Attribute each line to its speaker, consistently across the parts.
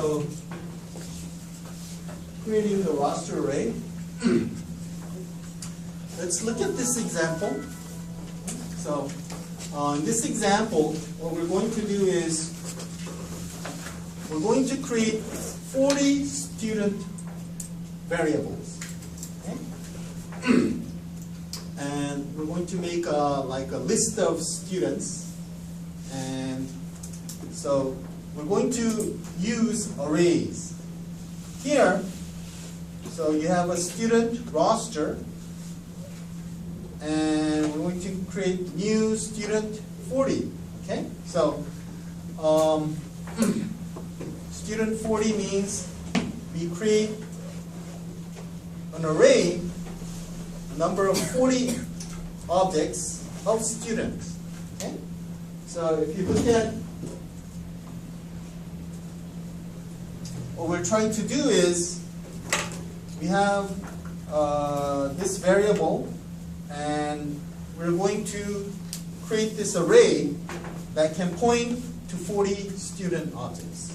Speaker 1: so creating the roster array. Let's look at this example. So in this example, what we're going to do is we're going to create 40 student variables. Okay? And we're going to make like a list of students. And so we're going to use arrays. Here, so you have a student roster. And we're going to create new student 40. Okay? So student 40 means we create an array, a number of 40 objects of students. Okay? So if you look at what we're trying to do is we have this variable, and we're going to create this array that can point to 40 student objects.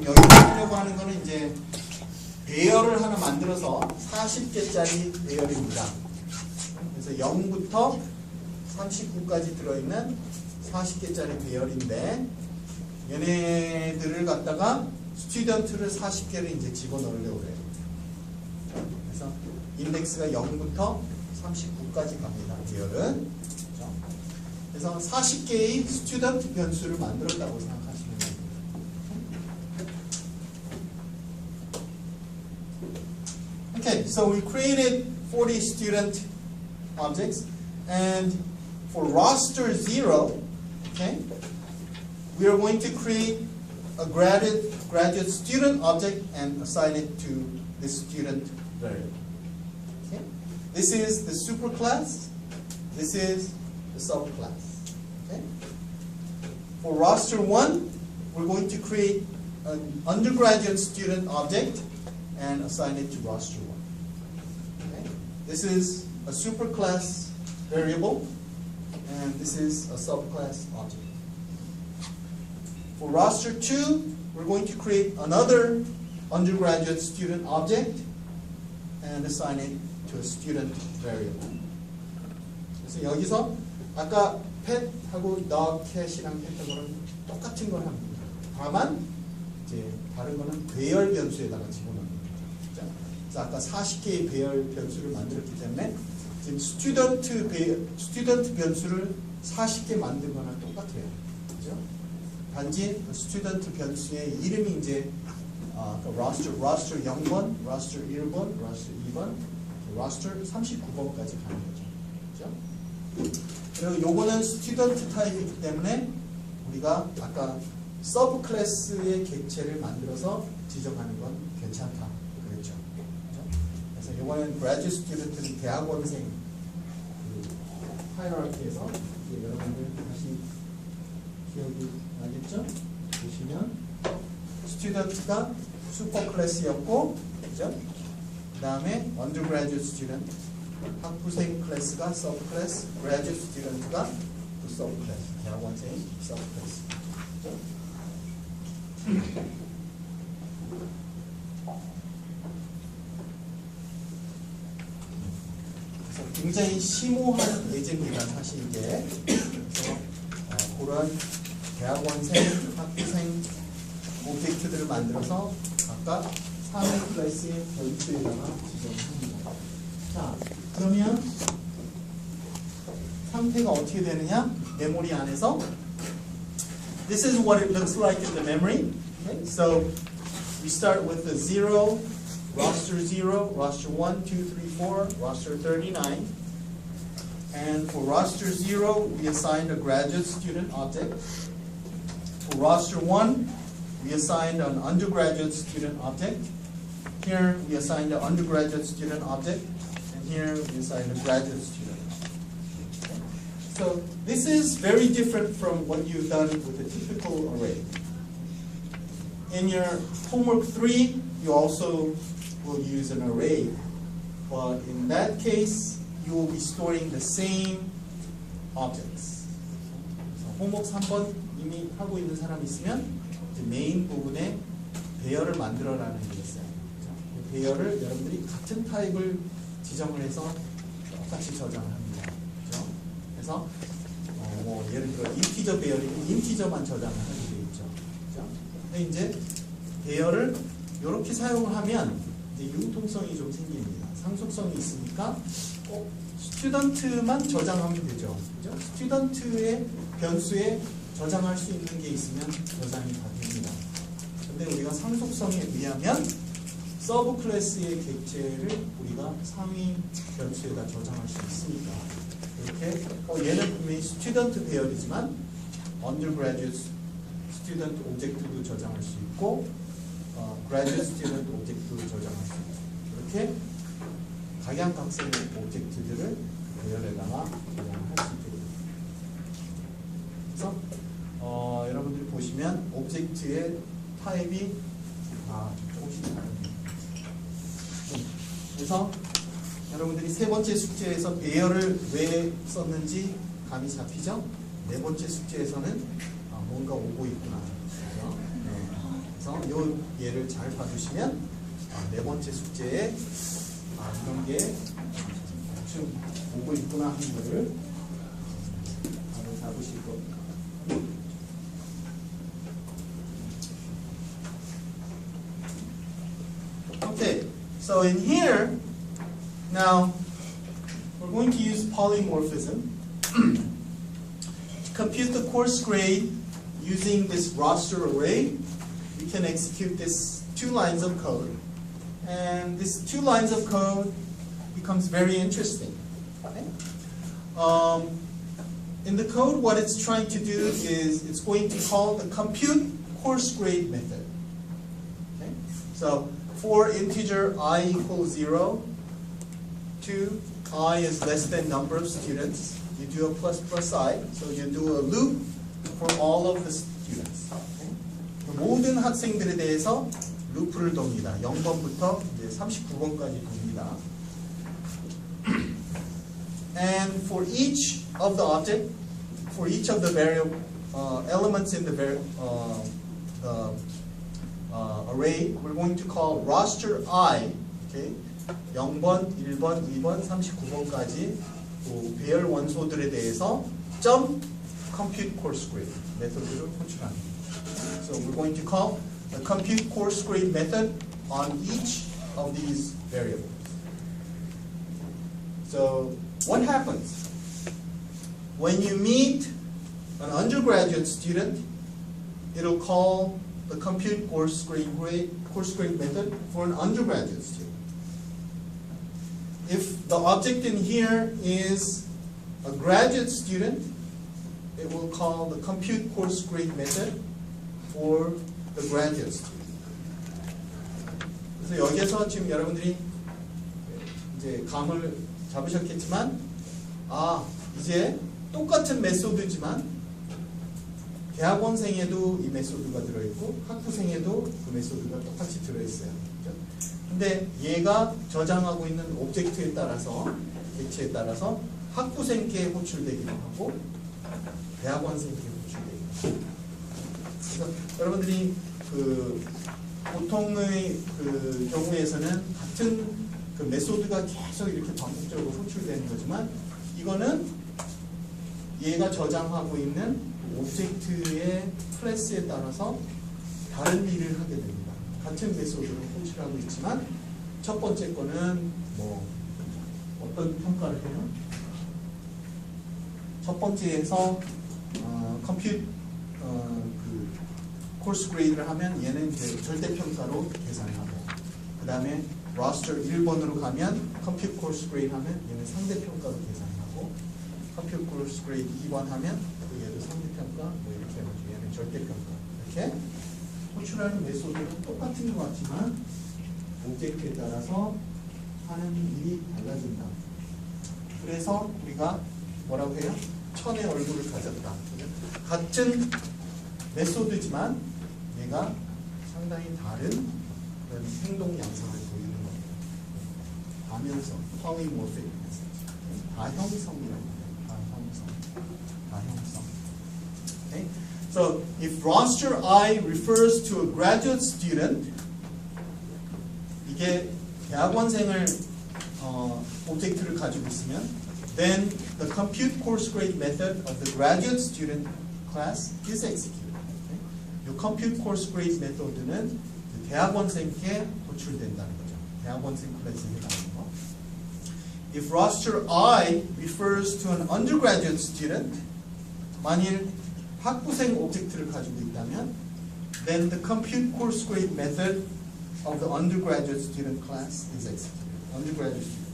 Speaker 1: 여기 하려고 하는 거는 이제 배열을 하나 만들어서 40개짜리 배열입니다. 그래서 0부터 39까지 들어있는 40개짜리 배열인데 얘네들을 갖다가 스튜던트를 40개를 이제 집어넣으려고 해요. 그래서 인덱스가 0부터 39까지 갑니다. 배열은. 그래서 40개의 스튜던트 변수를 만들었다고 생각하시면 됩니다. Okay, so we created 40 student objects, and for roster 0, okay, we are going to create a graduate student object and assign it to the student variable. Okay? This is the superclass. This is the subclass. Okay? For roster 1, we're going to create an undergraduate student object and assign it to roster 1. Okay? This is a superclass variable, and this is a subclass object. For roster 2, we're going to create another undergraduate student object and assign it to a student variable. 그래서 여기서 아까 pet하고 notCat이랑 했던 똑같은 걸 합니다. 다만 이제 다른 거는 배열 변수에다가 집어넣는 거죠. 그래서 아까 40개의 배열 변수를 만들었기 때문에 지금 스튜던트 변수를 40개 만든 거랑 똑같아요. 그죠? 단지 스튜던트 변수의 이름이 이제 roster 0번, roster 1번, roster 2번, roster 39번까지 가는 거죠. 그죠? 그리고 요거는 스튜던트 타입이기 때문에 우리가 아까 서브 클래스의 객체를 만들어서 지정하는 건 괜찮다 그랬죠. 그죠? 그래서 요거는 graduate student는 대학원생 하이라키에서 여러분들 다시 기억이 나겠죠? 보시면 스튜던트가 슈퍼 클래스였고, 그죠? 그 다음에 undergraduate student, 학부생 클래스가 서브 클래스, graduate student가 그 서브 클래스, 대학원생 서브 클래스. 그죠? 그래서 굉장히 심오한 예제입니다, 사실 이게. 그래서 그런 대학원생, 학부생 오브젝트들을 만들어서 각각 상위 클래스의 변수에다가 지정합니다. 자, 그러면 상태가 어떻게 되느냐? 메모리 안에서 This is what it looks like in the memory. Okay? So we start with the 0, roster 0, roster 1, 2, 3, 4, roster 39. And for roster 0, we assigned a graduate student object. For roster 1, we assigned an undergraduate student object. Here, we assigned an undergraduate student object. And here, we assigned a graduate student. Okay? So this is very different from what you've done with a typical array. In your homework 3, you also will use an array. But in that case, you will be storing the same objects. So homework 3번 이미 하고 있는 사람 있으면 이제 메인 부분에 배열을 만들어라는 게 있어요. 그죠? 그 배열을 여러분들이 같은 타입을 지정을 해서 똑같이 저장을 합니다. 그죠? 그래서 뭐 예를 들어 인티저 배열이면 인티저만 저장을 하게 돼 있죠. 그죠? 근데 이제 배열을 이렇게 사용을 하면 이제 융통성이 좀 생깁니다. 상속성이 있으니까 스튜던트만 저장하면 되죠. 그죠? 스튜던트의 변수에 저장할 수 있는 게 있으면 저장이 다 됩니다. 근데 우리가 상속성에 의하면 서브 클래스의 객체를 우리가 상위 변수에다 저장할 수 있으니까 이렇게 얘는 분명히 스튜던트 배열이지만 undergraduate student 오브젝트도 저장할 수 있고 graduate student 오브젝트도 저장할 수 있고 이렇게 각양각색의 오브젝트들을 배열에다가 저장할 수 있게 됩니다. 그래서 여러분들이 보시면 오브젝트의 타입이 조금씩 다릅니다. 그래서 여러분들이 세 번째 숙제에서 배열을 왜 썼는지 감이 잡히죠? 네 번째 숙제에서는 뭔가 오고 있구나. 그렇죠? 네. 그래서 요 예를 잘 봐주시면 네 번째 숙제에 이런 게 대충 오고 있구나 하는 거를 바로 잡으실 겁니다. Okay, so in here, now we're going to use polymorphism to compute the course grade using this roster array. We can execute this 2 lines of code, and this 2 lines of code becomes very interesting. Okay? In the code, what it's trying to do is it's going to call the compute course grade method. Okay? So for integer I equals 0 to I is less than number of students, you do a plus plus I, so you do a loop for all of the students. Okay? 모든 학생들에 대해서 루프를 돕니다. 0번부터 이제 39번까지 돕니다. And for each of the object, for each of the variable elements in the array, we're going to call roster I, okay? 0번, 1번, 2번, 39번까지 배열 원소들에 대해서 compute course grade 메소드를 호출합니다. So we're going to call the compute course grade method on each of these variables. So what happens when you meet an undergraduate student? It'll call the compute course grade method for an undergraduate student. If the object in here is a graduate student, it will call the compute course grade method for the graduate student. 그래서 여기에서 지금 여러분들이 이제 감을 잡으셨겠지만, 이제 똑같은 메소드지만 대학원생에도 이 메소드가 들어있고 학부생에도 그 메소드가 똑같이 들어있어요. 그렇죠? 근데 얘가 저장하고 있는 오브젝트에 따라서, 객체에 따라서 학부생께 호출되기도 하고 대학원생께 호출되기도 하고. 그래서 여러분들이 그 보통의 그 경우에서는 같은 그 메소드가 계속 이렇게 반복적으로 호출되는 거지만, 이거는 얘가 저장하고 있는 오브젝트의 클래스에 따라서 다른 일을 하게 됩니다. 같은 메소드를 호출하고 있지만 첫 번째 거는 뭐 어떤 평가를 해요? 첫 번째에서 컴퓨트 그 코र्스 그레이드를 하면 얘는 이제 절대 평가로 계산하고, 그 다음에 로스터 1번으로 가면 컴퓨트 코र्스 그레이드 하면 얘는 상대 평가로 계산하고, 컴퓨트 코र्스 그레이드 2번 하면 얘도 상대 평가, 뭐 이렇게 해가지고 얘는 절대 평가, 이렇게 호출하는 메소드는 똑같은 것 같지만 오브젝트에 따라서 하는 일이 달라진다. 그래서 우리가 뭐라고 해요? 천의 얼굴을 가졌다. 같은 메소드지만 얘가 상당히 다른 그런 행동 양상을 보이는 겁니다. 다면성, polymorphic message. 다형성이라고 해요. 다형성. Okay? So if roster I refers to a graduate student, 이게 대학원생을 오브젝트를 가지고 있으면 then the compute course grade method of the graduate student class is executed. 이 compute course grade method는 대학원생께 도출된다는 거죠. 대학원생 클래스에 해당하는 거. If roster I refers to an undergraduate student, 만일 학부생 오브젝트를 가지고 있다면, then the compute course grade method of the undergraduate student class is executed. undergraduate student.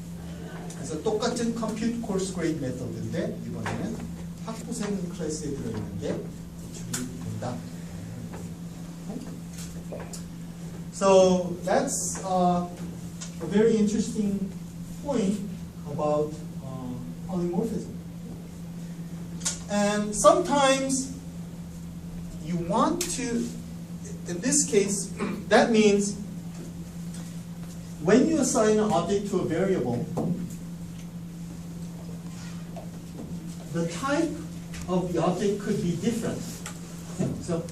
Speaker 1: 그래서 똑같은 compute course grade method인데 이번에는 학부생 클래스에 들어있는 게 도출이 된다. So that's a very interesting point about polymorphism. And sometimes you want to, in this case, that means when you assign an object to a variable, the type of the object could be different. So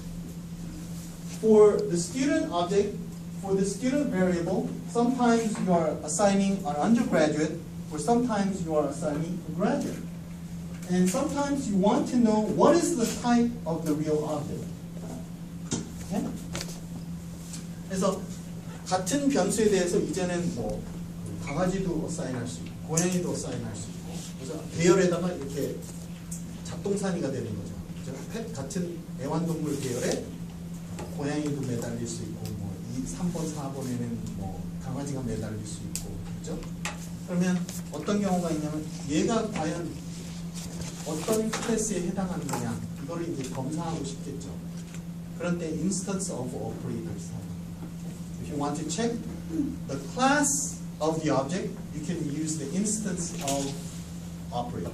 Speaker 1: for the student object, for the student variable, sometimes you are assigning an undergraduate, or sometimes you are assigning a graduate. And sometimes you want to know what is the type of the real object. Okay? 그래서 같은 변수에 대해서 이제는 뭐 강아지도 어사인할 수 있고 고양이도 어사인할 수 있고 그래서 배열에다가 이렇게 잡동사니가 되는 거죠. 그죠? 같은 애완동물 배열에 고양이도 매달릴 수 있고 뭐 3번, 4번에는 뭐 강아지가 매달릴 수 있고 그죠? 그러면 어떤 경우가 있냐면 얘가 과연 어떤 클래스에 해당하는 거냐 이거를 이제 검사하고 싶겠죠. 그런 때 instance of operators. If you want to check the class of the object, you can use the instance of operator.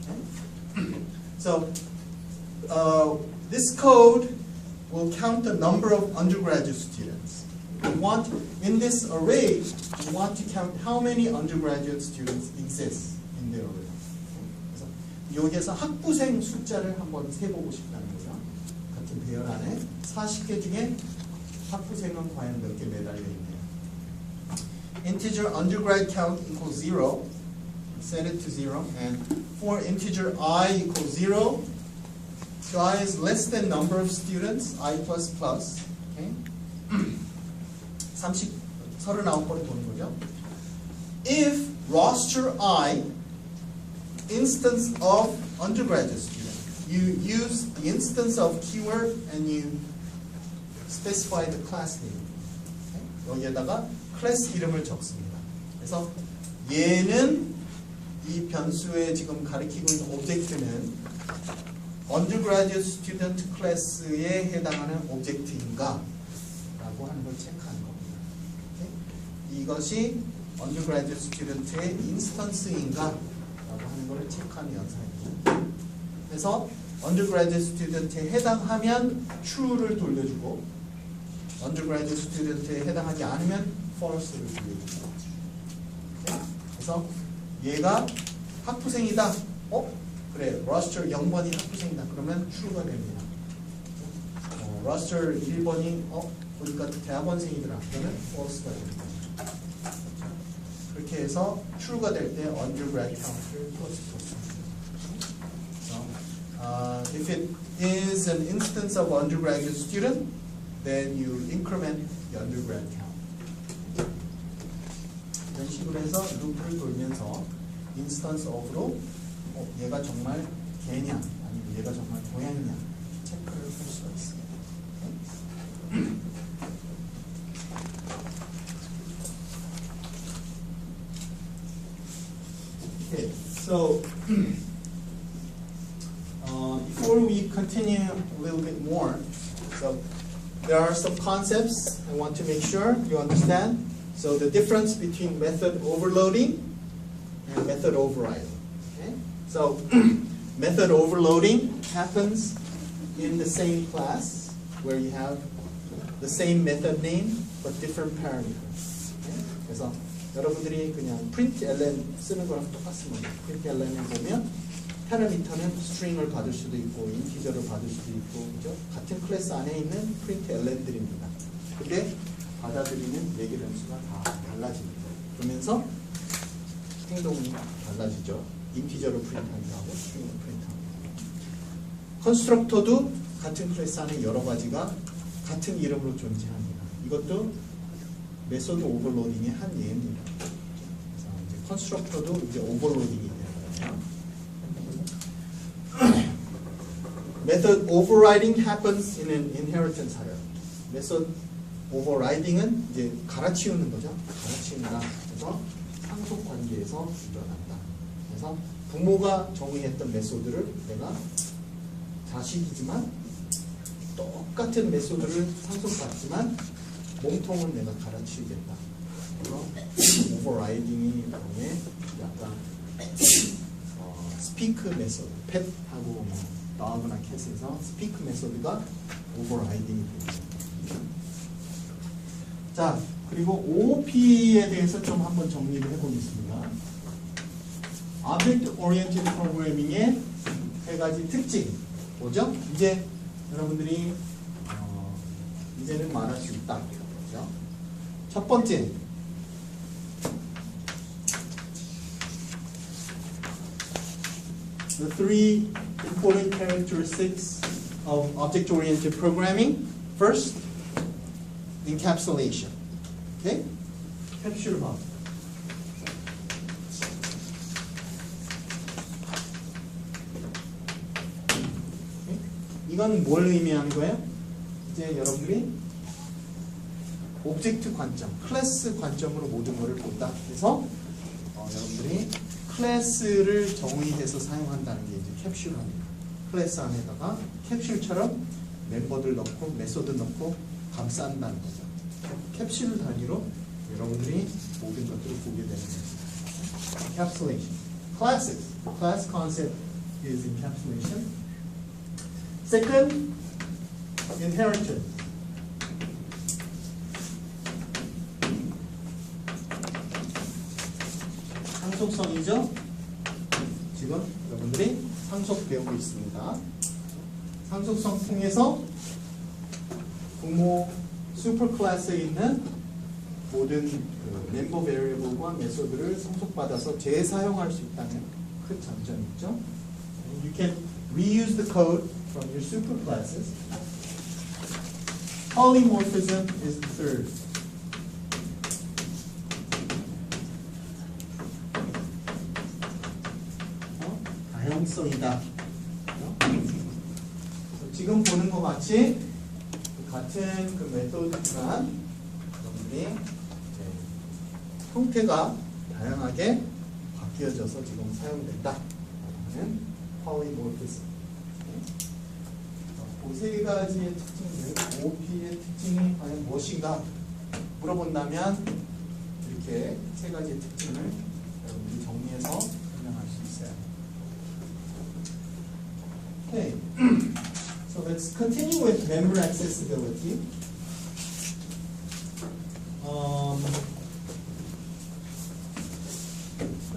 Speaker 1: Okay? So this code will count the number of undergraduate students. You want, in this array, you want to count how many undergraduate students exist in the array. 그래서 여기에서 학부생 숫자를 한번 세보고 싶다는 거죠. 같은 배열 안에 40개 중에 학부생은 과연 몇 개 매달려 있네요. Integer undergrad count equals 0. Set it to 0. And for integer I equals 0, so I is less than number of students, I++. Okay? 39번을 보는 거죠. If roster I, instance of undergraduate student, you use the instance of keyword and you specify the class name. Okay? 여기에다가 클래스 이름을 적습니다. 그래서 얘는 이 변수에 지금 가리키고 있는 오브젝트는 undergraduate student 클래스에 해당하는 오브젝트인가? 라고 하는 걸 체크하는 겁니다. Okay? 이것이 undergraduate student의 인스턴스인가? 라고 하는 걸 체크하는 연산입니다. 그래서 undergraduate student에 해당하면 true를 돌려주고 undergraduate student에 해당하지 않으면 false를 돌려줍니다. Okay? 그래서 얘가 학부생이다. 그래, roster 0번이 학부생이다. 그러면 true가 됩니다. roster 1번이 보니까 대학원생이더라. 그러면 false가 됩니다. 그렇게 해서 true가 될 때 undergrad count를 풀었습니다. If it is an instance of undergraduate student, then you increment the undergrad count. 이런 식으로 해서 루프를 돌면서 instance of로 얘가 정말 개냐 아니면 얘가 정말 고양이냐 체크를 할 수가 있습니다. Okay, so before we continue a little bit more, so there are some concepts I want to make sure you understand. So the difference between method overloading and method overriding. Okay? So method overloading happens in the same class where you have the same method name but different parameters. Okay? 그래서 여러분들이 그냥 println 쓰는 거랑 똑같습니다. println을 보면 패러미터는 string을 받을 수도 있고 인티저를 받을 수도 있고 그죠? 같은 클래스 안에 있는 println들입니다. 근데 받아들이는 얘기 변수가 다 달라집니다. 그러면서 행동이 달라지죠. 인티저로 프린트하기도 하고 스트링으로 프린트하기도 하고. 컨스트럭터도 같은 클래스 안에 여러 가지가 같은 이름으로 존재합니다. 이것도 메소드 오버로딩의 한 예입니다. 그래서 이제 컨스트럭터도 이제 오버로딩이 되는 거예요. Method overriding happens in an inheritance hierarchy. Method overriding은 이제 갈아치우는 거죠. 갈아치운다. 그래서 상속 관계에서 일어난다. 그래서 부모가 정의했던 메소드를 내가 자식이지만 똑같은 메소드를 상속받지만 몸통은 내가 갈아치우겠다. 그래서 오버라이딩이 나중에 약간 스피크 메소드, 펫하고 dog나 캣에서 스피크 메소드가 오버라이딩이 되죠. 자, 그리고 OOP에 대해서 좀 한번 정리를 해보겠습니다. Object Oriented Programming의 세 가지 특징 뭐죠? 이제 여러분들이 이제는 말할 수 있다. 그렇죠? 첫 번째, the three important characteristics of object-oriented programming. First, encapsulation. Okay? 캡슐화. 이건 뭘 의미하는 거예요? 이제 여러분들이 오브젝트 관점, 클래스 관점으로 모든 것을 본다. 그래서 여러분들이 클래스를 정의해서 사용한다는 게 이제 캡슐화입니다. 클래스 안에다가 캡슐처럼 멤버들 넣고 메소드 넣고 감싼다는 거죠. 캡슐 단위로 여러분들이 모든 것들을 보게 되는 거죠. Encapsulation. Classes. Class concept is encapsulation. Second, inheritance. 상속성이죠. 지금 여러분들이 상속 배우고 있습니다. 상속성 통해서 부모 슈퍼 클래스에 있는 모든 그 멤버 베리어블과 메소드를 상속받아서 재사용할 수 있다는 큰 장점이 있죠. You can reuse the code from your super classes. Polymorphism is the third. 다양성이다. 지금 보는 것 같이 같은 그 메소드지만 여러분들이 형태가 다양하게 바뀌어져서 지금 사용된다. 라는 polymorphism. 그 세 가지의 특징들, OOP의 특징이 과연 무엇인가 물어본다면 이렇게 세 가지의 특징을 여러분들이 정리해서 설명할 수 있어요. Okay, so let's continue with member accessibility.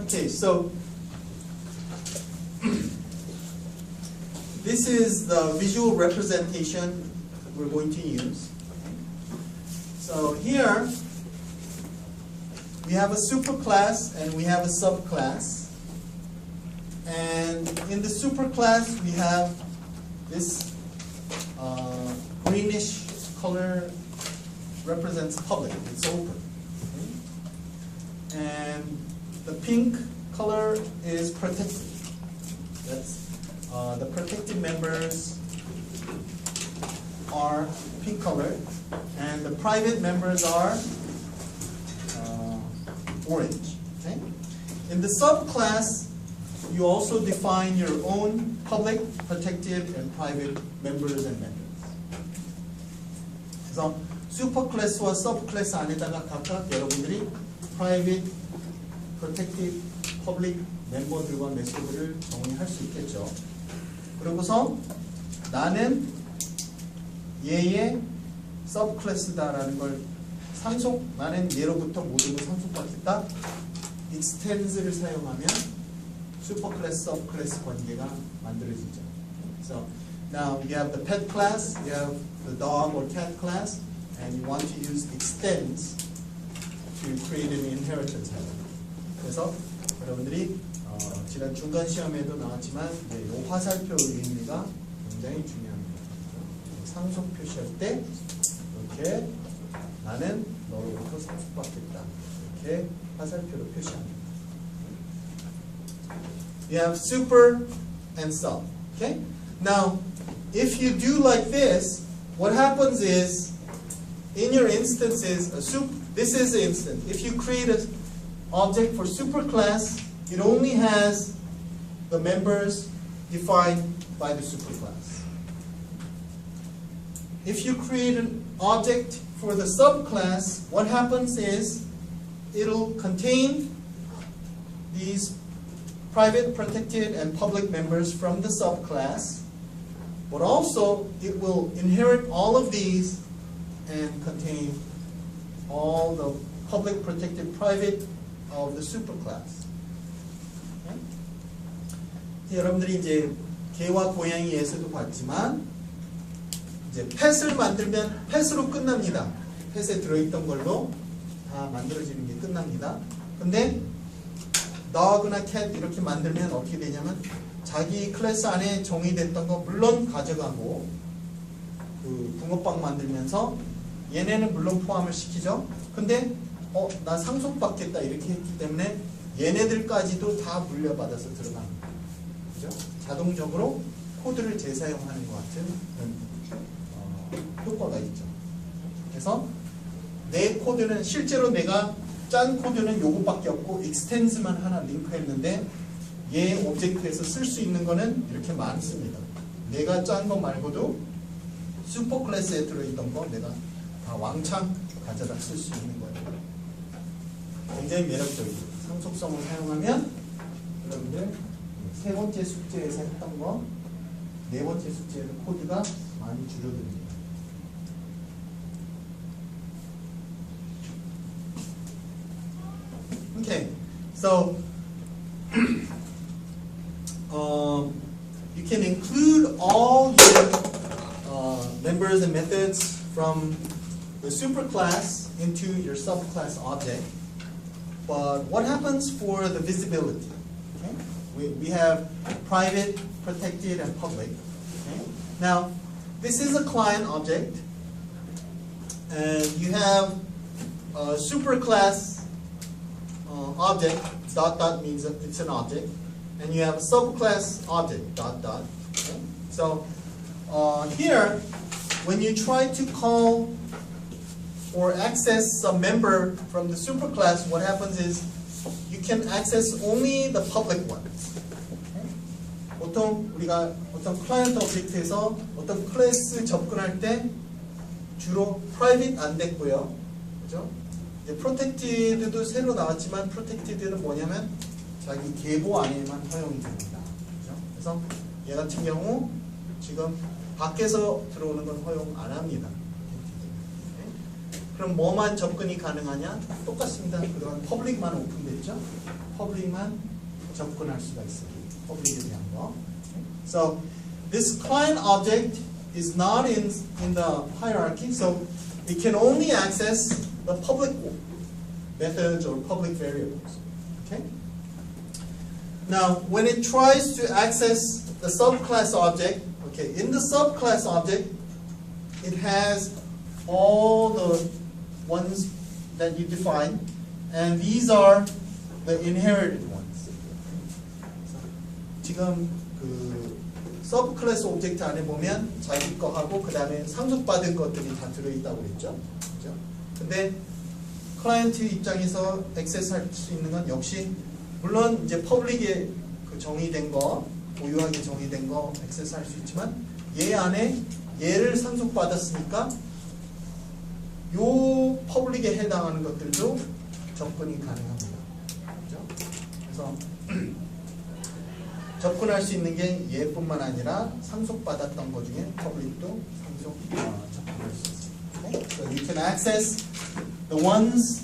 Speaker 1: Okay, so this is the visual representation we're going to use. So here we have a superclass and we have a subclass. And in the superclass we have this greenish color represents public, it's open. Okay? And the pink color is protected. That's the protected members are pink color, and the private members are orange. Okay? In the subclass, you also define your own public, protected, and private members and members. 그래서 슈퍼클래스와 서브클래스 안에다가 각각 여러분들이 private, protected, public 멤버들과 메소드를 정의할 수 있겠죠. 그러고서 나는 얘의 서브클래스다라는 걸 나는 얘로부터 모든 걸 상속받겠다. extends를 사용하면 슈퍼클래스, 서브클래스 관계가 만들어지죠. So now you have the pet class, you have the dog or cat class, and you want to use extends to create an inheritance header. 그래서 여러분들이 지난 중간 시험에도 나왔지만 이 화살표의 의미가 굉장히 중요합니다. 상속 표시할 때 이렇게 나는 너로부터 상속받겠다. 이렇게 화살표로 표시합니다. You have super and sub. Okay? Now, if you do like this, what happens is, in your instances, this is the instance. If you create an object for superclass, it only has the members defined by the superclass. If you create an object for the subclass, what happens is it'll contain these private, protected, and public members from the subclass, but also it will inherit all of these and contain all the public, protected, private of the superclass. 여러분들이 이제 개와 고양이에서도 봤지만 이제 펫을 만들면 펫으로 끝납니다. 펫에 들어있던 걸로 다 만들어지는 게 끝납니다. 근데 dog나 cat 이렇게 만들면 어떻게 되냐면 자기 클래스 안에 정의됐던 거 물론 가져가고 그 붕어빵 만들면서 얘네는 물론 포함을 시키죠. 근데 나 상속받겠다 이렇게 했기 때문에 얘네들까지도 다 물려받아서 들어갑니다. 그죠? 자동적으로 코드를 재사용하는 것 같은 그런 효과가 있죠. 그래서 내 코드는 실제로 내가 짠 코드는 요거밖에 없고 extends만 하나 링크했는데 얘 오브젝트에서 쓸 수 있는 거는 이렇게 많습니다. 내가 짠 거 말고도 슈퍼 클래스에 들어있던 거 내가 다 왕창 가져다 쓸 수 있는 거예요. 굉장히 매력적이에요. 상속성을 사용하면 여러분들 세 번째 숙제에서 했던 거, 네 번째 숙제에서 코드가 많이 줄어듭니다. Okay, so you can include all your members and methods from the superclass into your subclass object. But what happens for the visibility? Okay? We have private, protected, and public. Okay? Now, this is a client object, and you have a superclass object, dot dot means that it's an object, and you have a subclass object, dot dot. Okay? So here, when you try to call or access a member from the superclass, what happens is you can access only the public ones. Okay? 보통 우리가 어떤 클라이언트 오브젝트에서 어떤 클래스 접근할 때 주로 private 안 됐고요, 그죠? 이제 protected도 새로 나왔지만 protected는 뭐냐면 자기 계보 안에만 허용이 됩니다. 그죠? 그래서 얘 같은 경우 지금 밖에서 들어오는 건 허용 안 합니다. 그럼 뭐만 접근이 가능하냐? 똑같습니다. 그동안 퍼블릭만 오픈됐죠? 퍼블릭만 접근할 수가 있어요. 퍼블릭에 대한 거. So this client object is not in the hierarchy, so it can only access the public methods or public variables. Okay? Now, when it tries to access the subclass object, okay, in the subclass object, it has all the ones that you define, and these are the inherited ones. 지금 그 서브클래스 오브젝트 안에 보면 자기 거 하고 그 다음에 상속받은 것들이 다 들어있다고 그랬죠. 그죠? 근데 클라이언트 입장에서 액세스할 수 있는 건 역시 물론 이제 퍼블릭에 그 정의된 거, 고유하게 정의된 거 액세스할 수 있지만 얘 안에 얘를 상속받았으니까 요 퍼블릭에 해당하는 것들도 접근이 가능합니다. 그렇죠? 그래서 접근할 수 있는 게 얘뿐만 아니라 상속받았던 것 중에 퍼블릭도 접근할 수 있습니다. Okay? So you can access the ones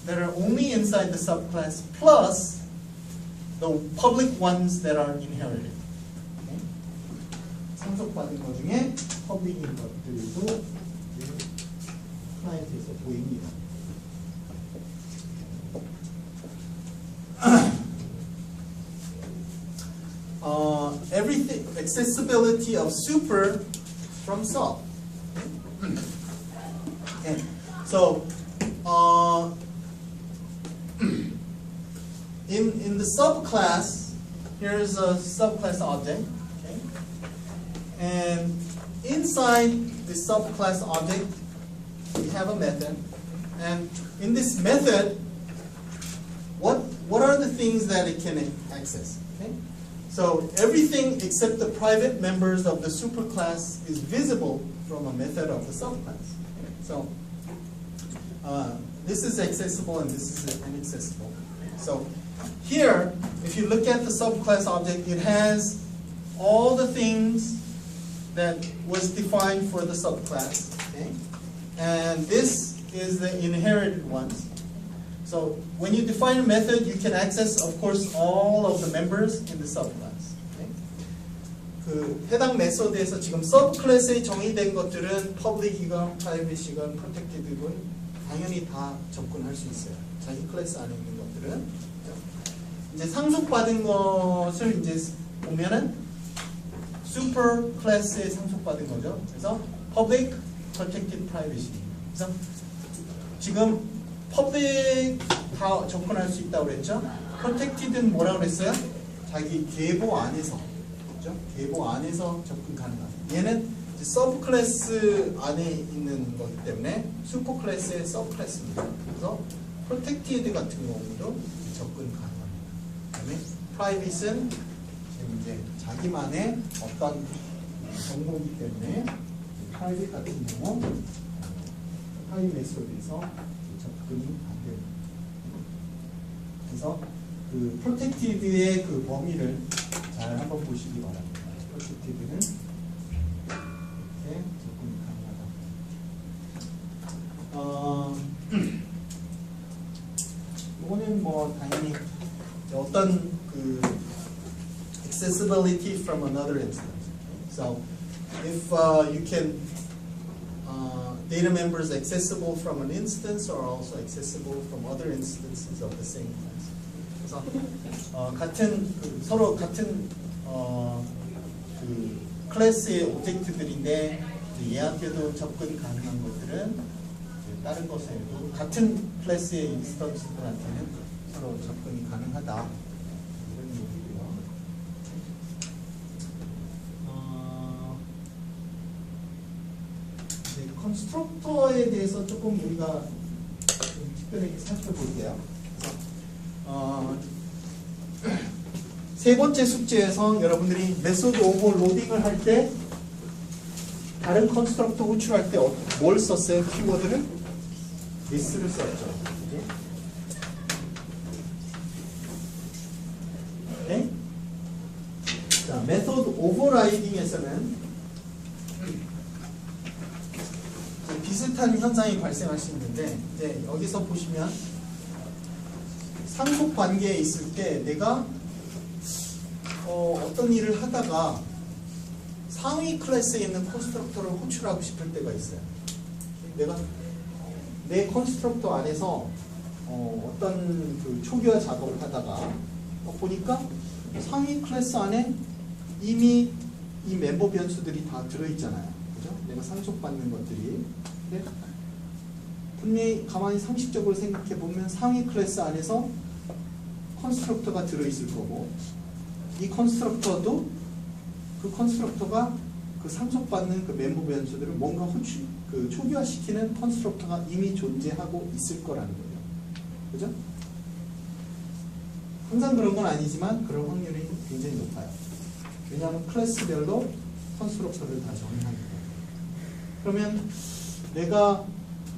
Speaker 1: that are only inside the subclass plus the public ones that are inherited. Okay? 상속받은 것 중에 퍼블릭인 것들도 클라이언트에서 보입니다. Everything accessibility of super from sub. Okay. So in the subclass, here's a subclass object, okay? And inside the subclass object, we have a method, and in this method, what are the things that it can access? Okay, so everything except the private members of the superclass is visible from a method of the subclass. So this is accessible and this is inaccessible. So here, if you look at the subclass object, it has all the things that was defined for the subclass. Okay? And this is the inherited ones. So when you define a method, you can access, of course, all of the members in the subclass. Okay? 그 해당 메소드에서 지금 서브클래스에 정의된 것들은 public이건 private이건 protected이건 당연히 다 접근할 수 있어요. 자기 클래스 안에 있는 것들은. 이제 상속받은 것을 이제 보면은 super 클래스에 상속받은 거죠. 그래서 public, protected, private입니다. 그래서 지금 public 다 접근할 수 있다고 그랬죠. protected는 뭐라고 그랬어요? 자기 계보 안에서, 그렇죠? 계보 안에서 접근 가능합니다. 얘는 서브 클래스 안에 있는 거기 때문에 슈퍼 클래스의 서브 클래스입니다. 그래서 protected 같은 경우도 접근 가능합니다. 그다음에 private는 지금 이제 자기만의 어떤 정보이기 때문에 private 같은 경우 하이 메소드에서 접근이 안 됩니다. 그래서 그 protected의 그 범위를 잘 한번 보시기 바랍니다. protected는 이렇게 접근이 가능하다. 이거는 뭐 당연히 어떤 그 accessibility from another instance. So if you can data members accessible from an instance are also accessible from other instances of the same class. 그래서 같은 서로 같은 그 클래스의 오브젝트들인데 얘한테도 접근 가능한 것들은 다른 것에도 같은 클래스의 인스턴스들한테는 서로 접근이 가능하다 이런 얘기고요. 컨스트럭터에 대해서 조금 우리가 좀 특별하게 살펴볼게요. 세 번째 숙제에서 여러분들이 메소드 오버로딩을 할 때 다른 컨스트럭터 호출할 때 뭘 썼어요? 키워드를? this를 썼죠. 네? 자, 메소드 오버라이딩에서는 비슷한 현상이 발생할 수 있는데 이제 여기서 보시면 상속 관계에 있을 때 내가 어떤 일을 하다가 상위 클래스에 있는 컨스트럭터를 호출하고 싶을 때가 있어요. 내가 내 컨스트럭터 안에서 어떤 그 초기화 작업을 하다가 보니까 상위 클래스 안에 이미 이 멤버 변수들이 다 들어있잖아요. 그죠? 내가 상속받는 것들이. 근데 분명히 가만히 상식적으로 생각해 보면 상위 클래스 안에서 컨스트럭터가 들어있을 거고 이 컨스트럭터도 그 컨스트럭터가 그 상속받는 그 멤버 변수들을 뭔가 그 초기화시키는 컨스트럭터가 이미 존재하고 있을 거라는 거예요. 그죠? 항상 그런 건 아니지만 그럴 확률이 굉장히 높아요. 왜냐하면 클래스별로 컨스트럭터를 다 정의하는 거예요. 그러면 내가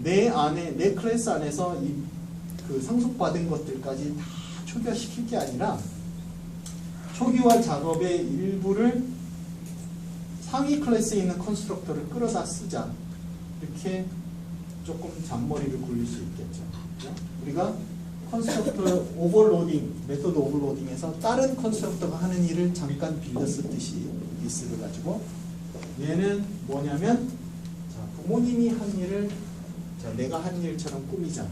Speaker 1: 내 클래스 안에서 그 상속받은 것들까지 다 초기화시킬 게 아니라 초기화 작업의 일부를 상위 클래스에 있는 컨스트럭터를 끌어다 쓰자. 이렇게 조금 잔머리를 굴릴 수 있겠죠. 우리가 컨스트럭터 오버로딩, 메소드 오버로딩에서 다른 컨스트럭터가 하는 일을 잠깐 빌려 썼듯이 this를 가지고 얘는 뭐냐면 자, 부모님이 한 일을 자, 내가 한 일처럼 꾸미자.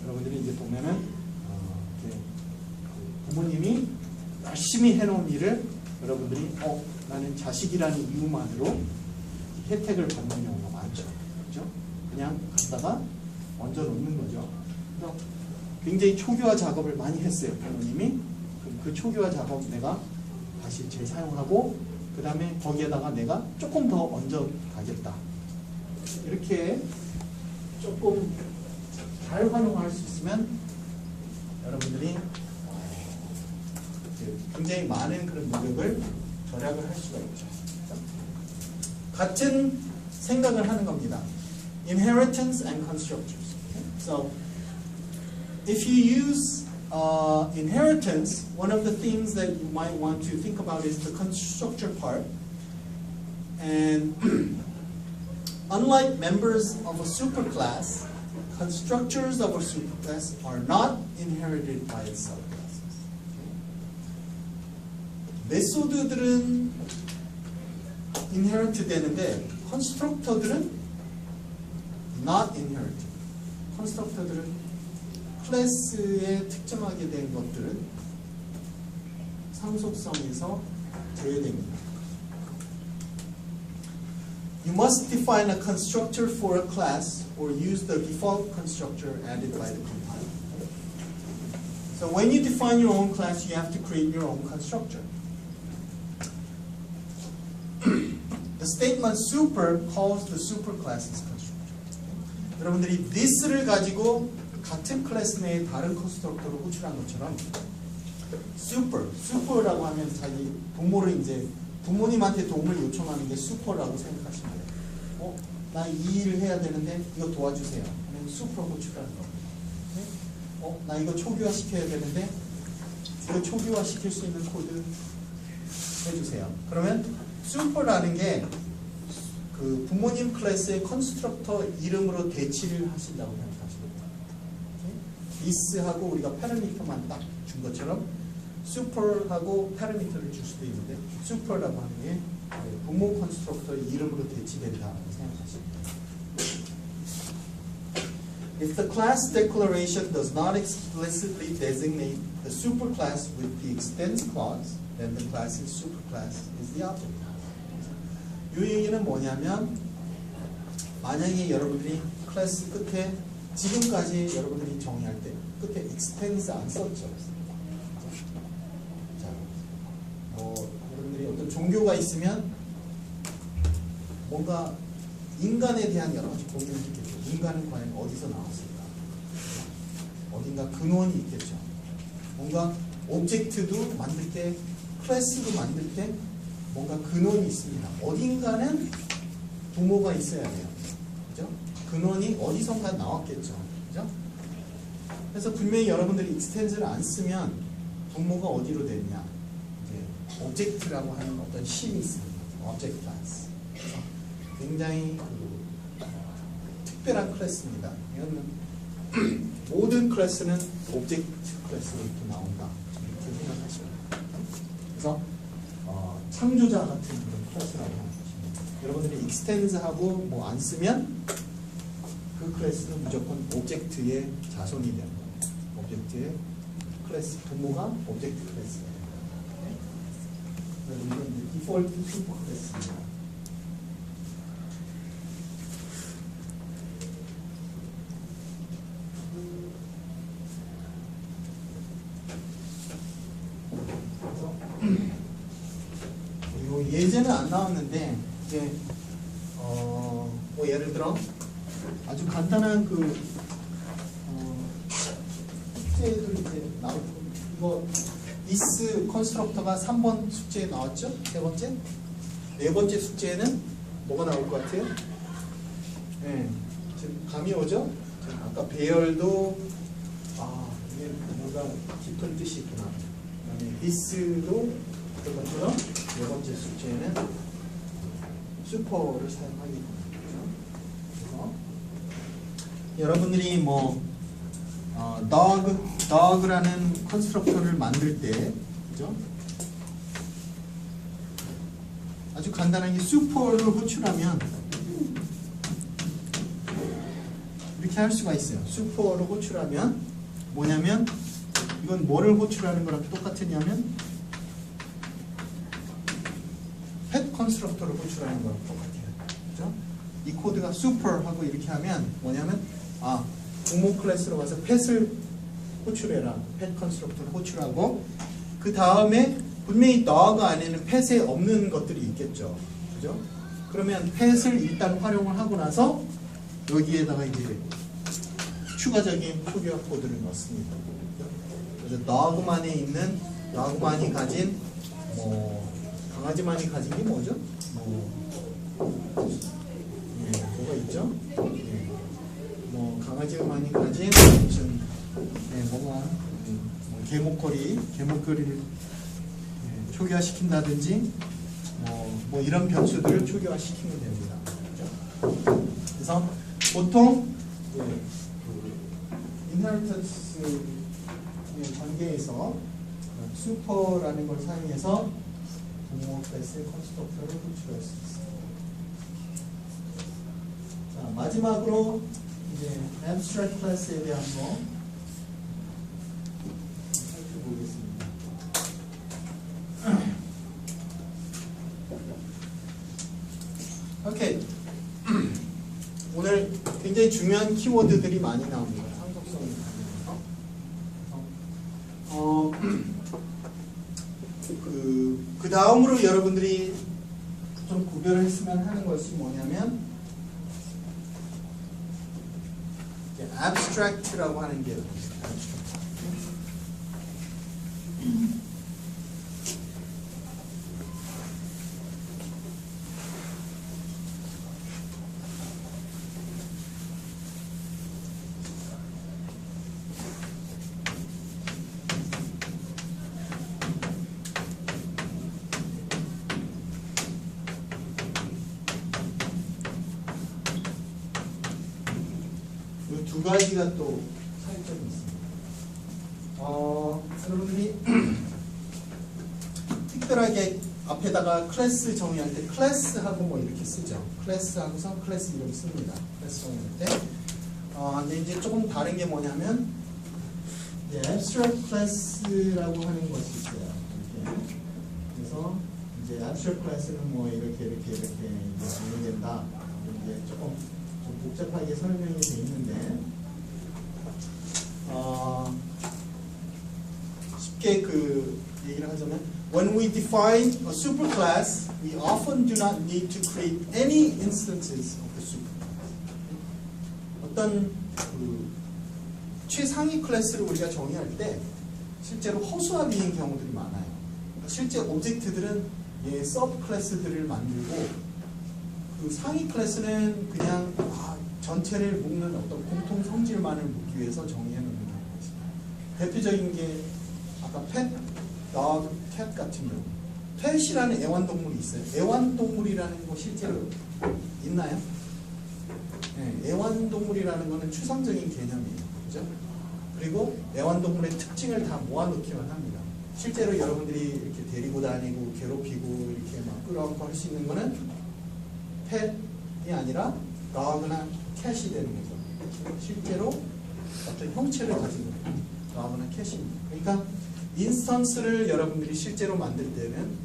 Speaker 1: 여러분들이 이제 보면은 이렇게 부모님이 열심히 해놓은 일을 여러분들이 나는 자식이라는 이유만으로 혜택을 받는 경우가 많죠. 그죠? 그냥 갖다가 얹어 놓는 거죠. 그래서 굉장히 초기화 작업을 많이 했어요. 부모님이. 그 초기화 작업 내가 다시 재사용하고 그 다음에 거기에다가 내가 조금 더 얹어 가겠다. 이렇게 조금 잘 활용할 수 있으면 여러분들이 굉장히 많은 그런 노력을 절약을 할 수가 있죠. 같은 생각을 하는 겁니다. Inheritance and constructors. Okay? So, if you use inheritance, one of the things that you might want to think about is the constructor part. And unlike members of a superclass, constructors of a superclass are not inherited by its subclasses. 메소드들은 inherit 되는데 constructor들은 not inherit. constructor들은 클래스에 특정하게 된 것들은 상속성에서 제외됩니다. You must define a constructor for a class or use the default constructor added by the compiler. So when you define your own class, you have to create your own constructor. The statement super calls the superclass's constructor. 여러분들이 this를 가지고 같은 클래스 내에 다른 컨스트럭터를 호출한 것처럼 super라고 하면 자기 부모를 이제 부모님한테 도움을 요청하는 게 슈퍼라고 생각하시면 돼요. 나 이 일을 해야 되는데 이거 도와주세요. 그냥 슈퍼 호출하는 겁니다. 나 이거 초기화 시켜야 되는데 이거 초기화 시킬 수 있는 코드 해주세요. 그러면 슈퍼라는 게 그 부모님 클래스의 컨스트럭터 이름으로 대치를 하신다고 생각하시면 돼요. this하고 우리가 파라미터만 딱 준 것처럼 super하고 파라미터를 줄 수도 있는데 super라고 하는 게 부모 컨스트럭터의 이름으로 대치된다고 생각하시면 돼요. If the class declaration does not explicitly designate the superclass with the extends clause, then the class's superclass is the object. 이 얘기는 뭐냐면 만약에 여러분들이 클래스 끝에 지금까지 여러분들이 정의할 때 끝에 extends 안 썼죠. 자, 여러분들이 어떤 종교가 있으면 뭔가 인간에 대한 여러 가지 고민을 했겠죠. 인간은 과연 어디서 나왔을까? 어딘가 근원이 있겠죠. 뭔가 오브젝트도 만들 때, 클래스도 만들 때 뭔가 근원이 있습니다. 어딘가는 부모가 있어야 돼요. 그죠? 근원이 어디선가 나왔겠죠. 그죠? 그래서 분명히 여러분들이 extens를 안 쓰면 부모가 어디로 됐냐? 이제 오브젝트라고 하는 어떤 실이 있습니다. object class. 그래서 굉장히 특별한 클래스입니다. 이거는 모든 클래스는 오브젝트 클래스로부터 나온다. 이렇게 생각하시면 돼요. 그래서 창조자 같은 그런 클래스라고 생각하시면 돼요. 여러분들이 extends하고 뭐 안 쓰면 그 클래스는 무조건 오브젝트의 자손이 되는 거예요. 오브젝트의 클래스, 부모가 오브젝트 클래스가 됩니다. 그래서 이건 디폴트 슈퍼 클래스입니다. 예제는 안 나왔는데 이제 뭐 예를 들어 아주 간단한 그 숙제도 이제 나오고 이거 this 컨스트럭터가 3번 숙제에 나왔죠? 세 번째? 네 번째 숙제에는 뭐가 나올 것 같아요? 네, 지금 감이 오죠? 아까 배열도 이게 뭔가 깊은 뜻이 있구나. 그다음에 this도 그런 것처럼 네 번째 숙제에는 슈퍼를 사용하겠습니다. 그래서 여러분들이 뭐 dog라는 컨스트럭터를 만들 때, 그죠? 아주 간단하게 슈퍼를 호출하면 이렇게 할 수가 있어요. 슈퍼를 호출하면 뭐냐면 이건 뭐를 호출하는 거랑 똑같으냐면 펫 컨스트럭터를 호출하는 거랑 똑같아요. 그죠? 이 코드가 슈퍼하고 이렇게 하면 뭐냐면 부모 클래스로 가서 펫을 호출해라. 펫 컨스트럭터를 호출하고 그 다음에 분명히 dog 안에는 펫에 없는 것들이 있겠죠. 그죠? 그러면 펫을 일단 활용을 하고 나서 여기에다가 이제 추가적인 표기화 코드를 넣습니다. 그래서 dog만에 있는 dog만이 가진 강아지만이 가진 게 뭐죠? 뭐가 있죠? 강아지만이 가진 무슨 개목걸이를 초기화시킨다든지 뭐 이런 변수들을 초기화시키면 됩니다. 그렇죠? 그래서 보통 인헤리턴스의 관계에서 슈퍼라는 걸 사용해서 부모 클래스의 컨스트럭터를 호출할 수 있어요. 자, 마지막으로 이제 abstract 클래스에 대한 거 살펴보겠습니다. 오케이. 오늘 굉장히 중요한 키워드들이 많이 나옵니다. 상속성이 그 다음으로 여러분들이 좀 구별을 했으면 하는 것이 뭐냐면 abstract라고 하는 게 abstract. 두 가지가 또 차이점이 있습니다. 여러분들이 특별하게 앞에다가 클래스 정의할 때 클래스하고 뭐 이렇게 쓰죠. 클래스하고서 클래스 이름 씁니다. 클래스 정의할 때. 근데 이제 조금 다른 게 뭐냐면 abstract class라고 하는 것이 있어요. 이렇게. 그래서 이제 abstract class는 뭐 이렇게 이제 정의된다. 이제 조금 좀 복잡하게 설명이 되어 있는데 쉽게 그 얘기를 하자면 when we define a superclass, we often do not need to create any instances of the superclass. 어떤 그 최상위 클래스를 우리가 정의할 때 실제로 허수아비인 경우들이 많아요. 실제 오브젝트들은 서브 클래스들을 만들고 그 상위 클래스는 그냥 전체를 묶는 어떤 공통 성질만을 묶기 위해서 정의해 놓는 경우가 있습니다. 대표적인 게 아까 pet, dog, cat 같은 경우. pet이라는 애완동물이 있어요. 애완동물이라는 거 실제로 있나요? 네, 애완동물이라는 거는 추상적인 개념이에요. 그죠? 그리고 애완동물의 특징을 다 모아놓기만 합니다. 실제로 여러분들이 이렇게 데리고 다니고 괴롭히고 이렇게 막 끌어안고 할 수 있는 거는 pet이 아니라 dog나 cat이 되는 거죠. 실제로 어떤 형체를 가진 거예요. dog나 cat입니다. 그러니까 인스턴스를 여러분들이 실제로 만들 때는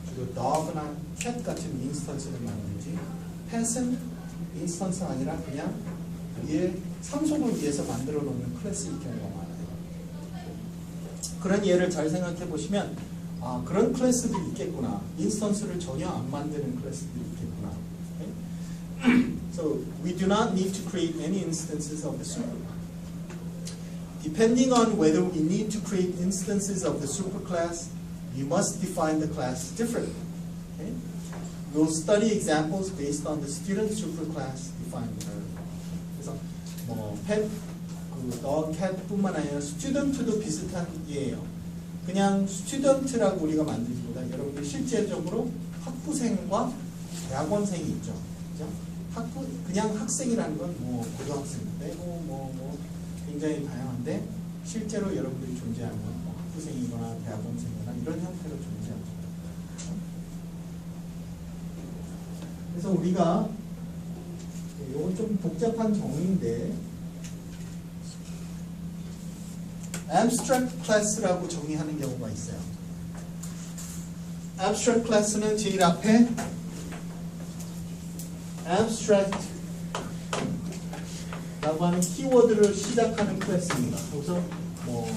Speaker 1: 주로 dog나 cat 같은 인스턴스를 만들지 pet은 인스턴스가 아니라 그냥 위에 상속을 위해서 만들어 놓는 클래스일 경우가 많아요. 그런 예를 잘 생각해 보시면 그런 클래스들이 있겠구나. 인스턴스를 전혀 안 만드는 클래스들이 있겠구나. Okay? So we do not need to create any instances of the superclass. Depending on whether we need to create instances of the superclass, we must define the class differently. Okay? We'll study examples based on the student superclass defined earlier. 그래서 pet, dog, cat뿐만 아니라 student도 비슷한 예예요. 그냥 student라고 우리가 만들기보다 여러분들 실제적으로 학부생과 대학원생이 있죠. 그죠? 그냥 학생이라는 건 고등학생도 되고 굉장히 다양한데 실제로 여러분들이 존재하는 학부생이거나 대학원생이거나 이런 형태로 존재하죠. 그래서 우리가 이건 좀 복잡한 정의인데 abstract class라고 정의하는 경우가 있어요. abstract class는 제일 앞에 abstract 라고 하는 키워드를 시작하는 클래스입니다. 그래서 뭐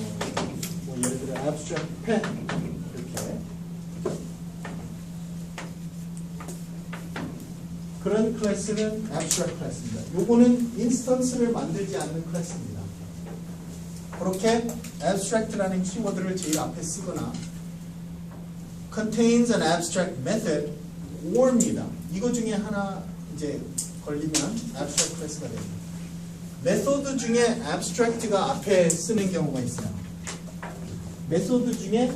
Speaker 1: 예를 들어 abstract pen 이렇게 그런 클래스는 abstract 클래스입니다. 요거는 인스턴스를 만들지 않는 클래스입니다. 그렇게 abstract라는 키워드를 제일 앞에 쓰거나 contains an abstract method or입니다. 이거 중에 하나 이제 걸리면 abstract 클래스가 됩니다. 메소드 중에 abstract가 앞에 쓰는 경우가 있어요. 메소드 중에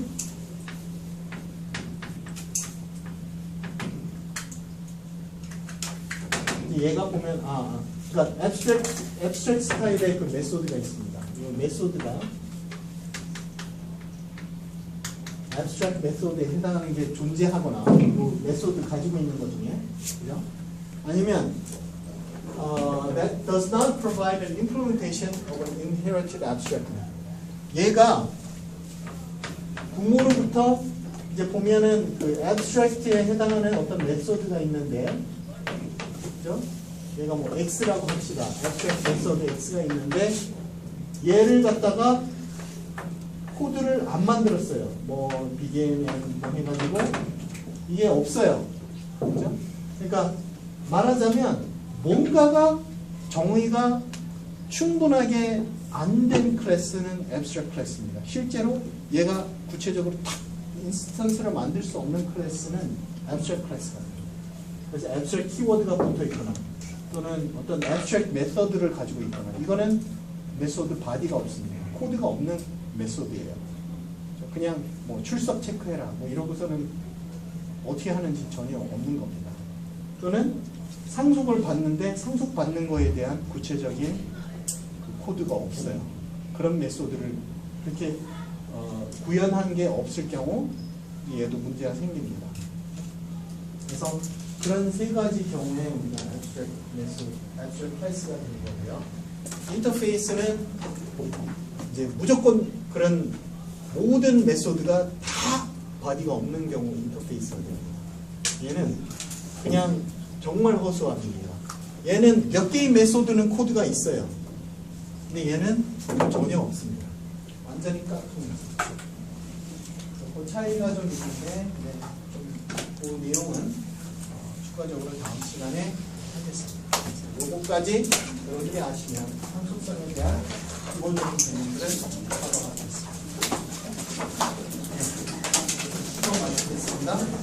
Speaker 1: 얘가 보면 그러니까 abstract 스타일의 그 메소드가 있습니다. 이 메소드가 abstract 메소드에 해당하는 게 존재하거나 그 메소드 가지고 있는 것 중에 그죠? 아니면 that does not provide an implementation of an inherited abstract. 얘가 부모로부터 이제 보면은 그 abstract에 해당하는 어떤 메소드가 있는데, 그죠? 얘가 뭐 x라고 합시다. abstract 메소드 x가 있는데 얘를 갖다가 코드를 안 만들었어요. 뭐 begin 뭐 해가지고 이게 없어요. 그죠? 그러니까 말하자면 뭔가가 정의가 충분하게 안 된 클래스는 abstract 클래스입니다. 실제로 얘가 구체적으로 탁 인스턴스를 만들 수 없는 클래스는 abstract 클래스가 돼요. 그래서 abstract 키워드가 붙어 있거나 또는 어떤 abstract 메서드를 가지고 있거나 이거는 메소드 바디가 없습니다. 코드가 없는 메소드예요. 그냥 뭐 출석 체크해라 뭐 이러고서는 어떻게 하는지 전혀 없는 겁니다. 또는 상속을 받는데 상속받는 거에 대한 구체적인 그 코드가 없어요. 그런 메소드를 그렇게 구현한 게 없을 경우 얘도 문제가 생깁니다. 그래서 그런 세 가지 경우에 우리가 abstract 메소드, abstract 클래스가 되는 거고요. 인터페이스는 이제 무조건 그런 모든 메소드가 다 바디가 없는 경우 인터페이스가 됩니다. 얘는 그냥 정말 허수아비입니다. 얘는 몇 개의 메소드는 코드가 있어요. 근데 얘는 전혀 없습니다. 완전히 깍두기입니다. 그 차이가 좀 있는데 그 내용은 추가적으로 다음 시간에 하겠습니다. 요거까지 여러분들이 아시면 상속성에 대한 기본적인 개념들을 파악하겠습니다. 수고 많으셨습니다.